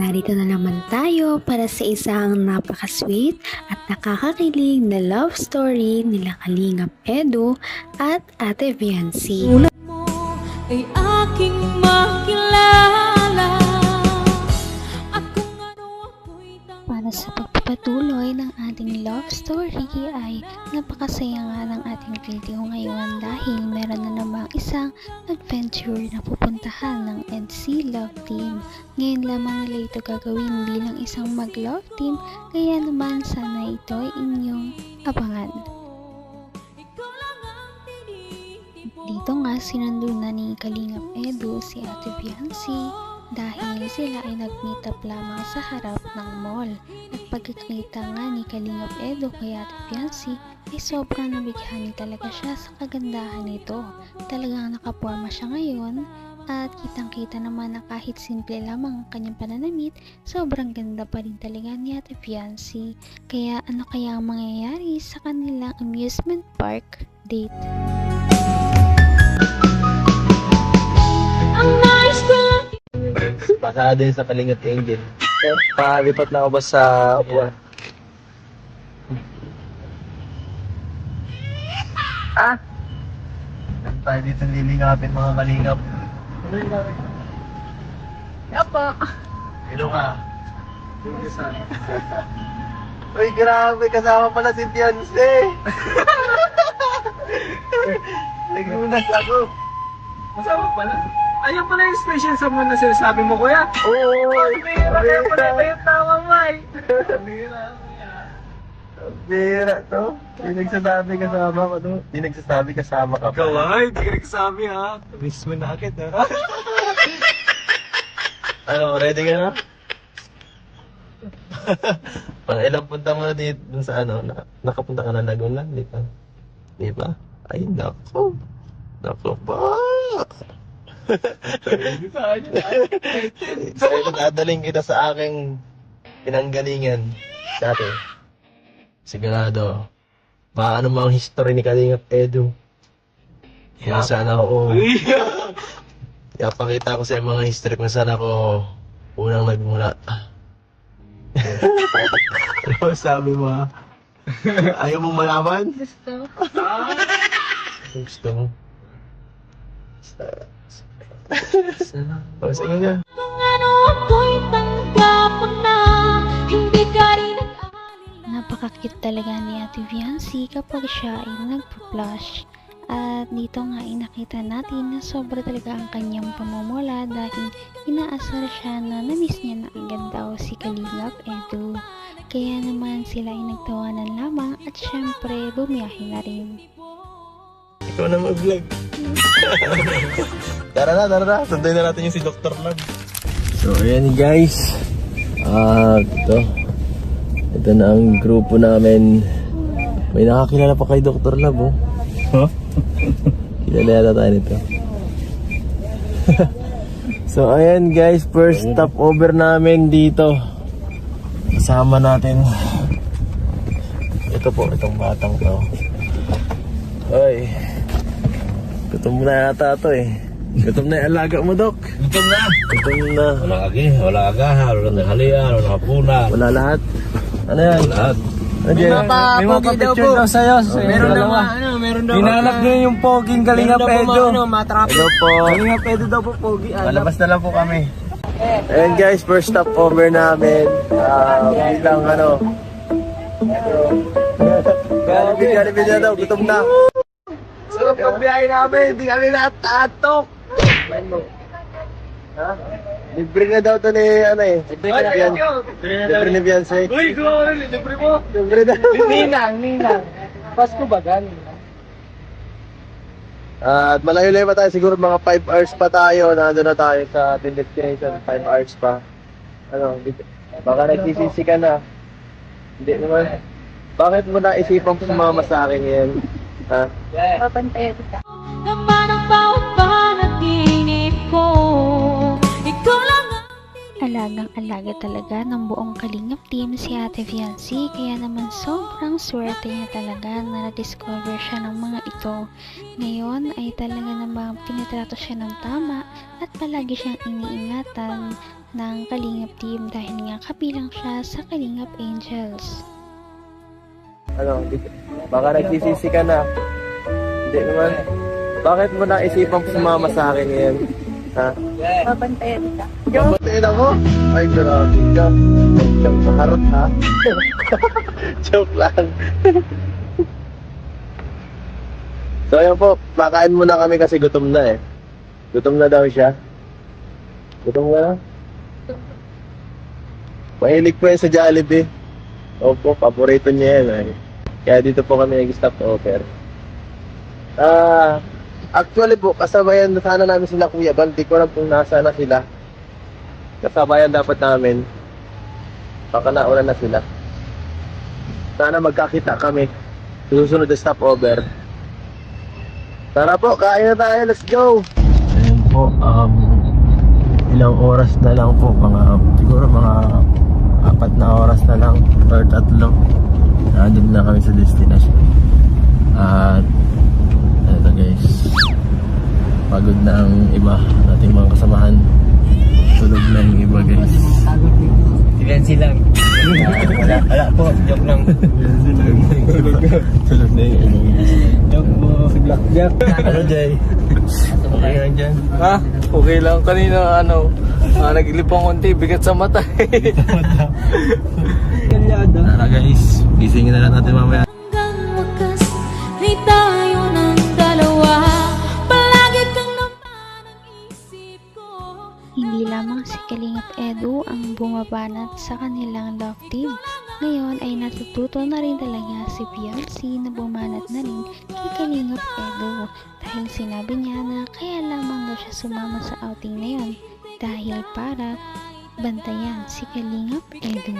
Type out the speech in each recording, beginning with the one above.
narito na naman tayo para sa isang napaka-sweet at nakakakilig na love story nila Kalingap Edu at Ate Viancy. Mo ay aking makilala at kung ano ako'y Para sa pagpapatuloy ng ating love story ay napakasaya nga ng ating video ngayon dahil meron na namang isang adventure na pupuntahan ng EDC Love Team. Ngayon lamang nila ito gagawin bilang isang mag-love team, kaya naman sana ito ay inyong abangan. Dito nga sinundo na ni Kalingap Edu si Ate Viancy dahil sila ay nag-meet up lamang sa harap ng mall. At pagkakita nga ni Kalingap Edu kay Ate Viancy ay sobrang nabighani talaga siya sa kagandahan nito. Talagang nakaporma siya ngayon at kitang-kita naman na kahit simple lamang ang kanyang pananamit, sobrang ganda pa rin talaga ni Ate Viancy. Kaya ano kaya ang mangyayari sa kanilang amusement park date? Pasada yun sa Kalingap Angel. Palipat na ako ba sa upuan? Saan tayo dito lilingapin mga kalingap? Yapa! Hello ka? Uy, grabe! Kasama pala si Fiancé! Nagunas ako! Masama pala. Ayun pala yung special someone na sinasabi mo, kuya. Oo! Kaya pala ito yung tawa mo, ay. Bira to. Di nagsasabi kasama ko to. Di nagsasabi kasama ka pa. Ikaw ay, hindi ka nagsasabi ha. Miss mo na agad ha. Ano, ready ka na? Pang ilang punta mo na dito dun sa ano, nakapunta ka na Laguna, di ba? Di ba? Ay, nako. Nako ba? Sa'yo dadaling kita sa aking pinanggalingan dati. Sigurado. Paano mo ang history ni Kalingap Edu? Kung saan ako... Pakita ko sa mga history kung saan ako unang nagmula. Ano sabi mo ha? Ayaw mong malaman? gusto. Gusto mo? Sige nga. Kung ano ako'y tanggap mo na, hindi ka rin nag-alala. Napakakit talaga ni Ate Viancy kapag siya ay nagpa-flush. At dito nga ay nakita natin na sobra talaga ang kanyang pamumula dahil inaasar siya na na-miss niya na agad daw si Kalingap Edu. Kaya naman sila ay nagtawanan lamang at syempre bumiyahe na rin. Ikaw na mag-vlog. Tara na. Sunday na natin yung si Dr. Love. So, ayan guys. Ito na ang grupo namin. May nakakilala pa kay Dr. Love, oh. Huh? Kilala yata tayo nito. So, ayan guys. First stopover namin dito. Kasama natin. Ito po, itong batang to. Oy. Gutom na yata ito eh. Gutom na yung alaga mo, Dok. Gutom na. Gutom na. Wala agahan, wala na halian, wala kapunan. Wala lahat. Ano yan? Lahat. May mapapicture daw sa'yo. Meron daw meron daw. Hinanap niyo yung poging Kalingap Edu. Hello po. Kalingap Edu daw po, pogi. Malabas na lang po kami. Ayan guys, first stopover namin. Bilang ano. Jollibee na daw, gutom na. Sarap ang biyahe namin, hindi kami natatok. Ha? Libre na daw to ni ano eh. Libre ni Beyonce. Uy, gawin, libre mo. Libre na. Ninang. Pasko ba galing? At malayo-layo pa tayo, siguro mga 5 hours pa tayo. Nandun na tayo sa destination, 5 hours pa. Ano, baka nagsisisi ka na. Hindi naman. Bakit mo naisipang sumama sa akin yan? Ha? Papantayan kita. Naman ang bawat panaginip ko, ikaw lang ang Alagang-alaga talaga ng buong Kalingap team si Ate Viancy, kaya naman sobrang swerte niya talaga na na-discover siya ng mga ito. Ngayon ay talaga namang tinitrato siya ng tama at palagi siyang iniingatan ng Kalingap team dahil nga kabilang siya sa Kalingap Angels. Baka nagsisisi ka na. Hindi naman. Bakit mo naisipang sumama sa akin ngayon? Ha? Babantayan ka. Babatiin ako? Ay, grabe ka. Joke na harot, ha? Joke lang. So, ayun po. Makain muna kami kasi gutom na eh. Gutom na daw siya. Gutom ka na? Mahilig po yan sa Jollibee. Opo, paborito niya yan eh. Kaya dito po kami nag-stop over. Actually po, kasabayan na sana namin sila Kuya Bal. Di ko alam kung nasa na sila. Kasabayan dapat namin. Baka nauna na sila. Sana magkakita kami. Susunod na stopover. Tara po, kain na tayo. Let's go! Ayun po, ilang oras na lang po. Siguro mga 4 na oras na lang. Or 3. Nandun na kami sa destination. At ito guys, pagod na ang iba nating mga kasamahan. Tulog na yung iba guys. Silensi lang. Wala po, joke lang. Tulog na yung iba guys. Joke po, si Blackjack. Ano Jay? Okay lang dyan? Ha? Okay lang. Kanina naglip ang konti, bigat sa mata. Kalyada. Tara guys, gisingin na lang natin mamaya. Hanggang wakas ay tayo ng dalawa. Palagi kang naman ang isip ko. Hindi lamang si Kalingap Edu ang bumabanat sa kanilang love team. Ngayon ay natututo na rin talaga si Fiancé na bumanat na rin kay Kalingap Edu dahil sinabi niya na kaya lamang daw siya sumama sa outing na yun dahil para bantayan si Kalingap Edu.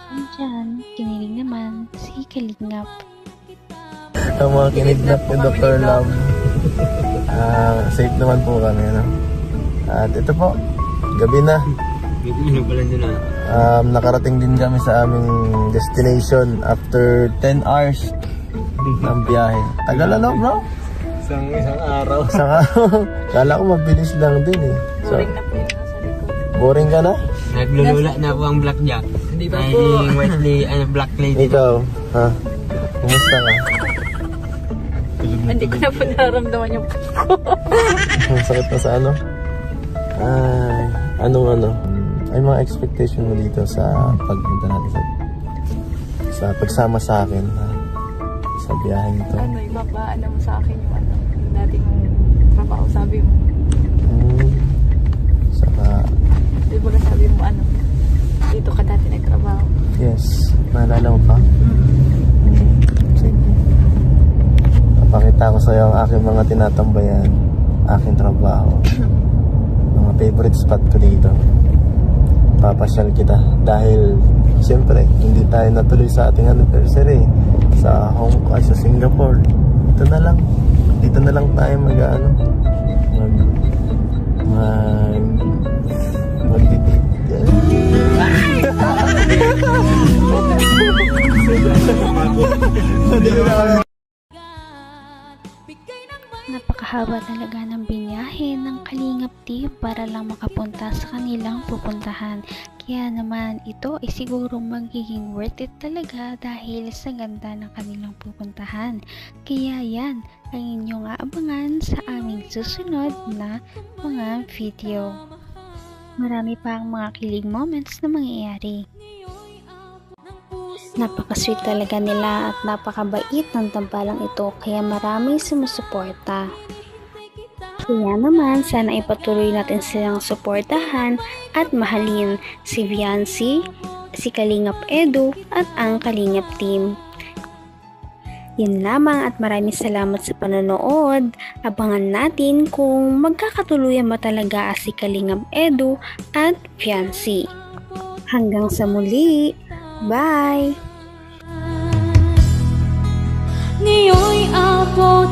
Diyan, kinilig naman si Kalingap. Ang mga kinidnap ni Dr. Love. Safe naman po kami, no? At ito po, gabi na. Nakarating din kami sa aming destination after 10 hours ng biyahe. Tagal ano, bro? Isang araw. Isang araw. Kala ko mabilis lang din eh. So, Boring na po yung nasa likod. boring ka na? Naglulula na po ang Blackjack. Hindi pa Ay, po. Wesley, Black Lady. Ikaw, ha? Kumusta ka? Hindi ko na po nararamdaman yung Ang sakit na sa ano? Ay, ano? Ay, mga expectation mo dito sa pagpunta natin sa pagsama sa akin, ha? Sa biyaheng ito. ibabaan mo sa akin yung yung dating trabaho, sabi mo. Saka, Di ba sabi mo dito ka dati nagtrabaho. yes, naalala mo pa? Sige. Papakita ko sa'yo ang aking mga tinatambayan, aking trabaho. Mga favorite spot ko dito. Papasyal kita dahil siyempre hindi tayo natuloy sa ating anniversary sa Hong Kong, sa Singapore. Dito na lang tayo mag-date. Napakahaba talaga ng binyahe ng Kalingap team para lang makapunta sa kanilang pupuntahan. Kaya naman ito ay siguro magiging worth it talaga dahil sa ganda ng kanilang pupuntahan. Kaya yan ang inyong aabangan sa aming susunod na mga video. Marami pa ang mga kilig moments na mangyayari. Napaka-sweet talaga nila at napakabait ng tambalang ito kaya maraming sumusuporta. Kaya naman sana ipatuloy natin silang suportahan at mahalin si Fiancé, si Kalingap Edu at ang Kalingap team. Yun lamang at maraming salamat sa panonood. Abangan natin kung magkakatuluyan ba talaga si Kalingap Edu at Fiancé. Hanggang sa muli. Bye! Ngayon'y abot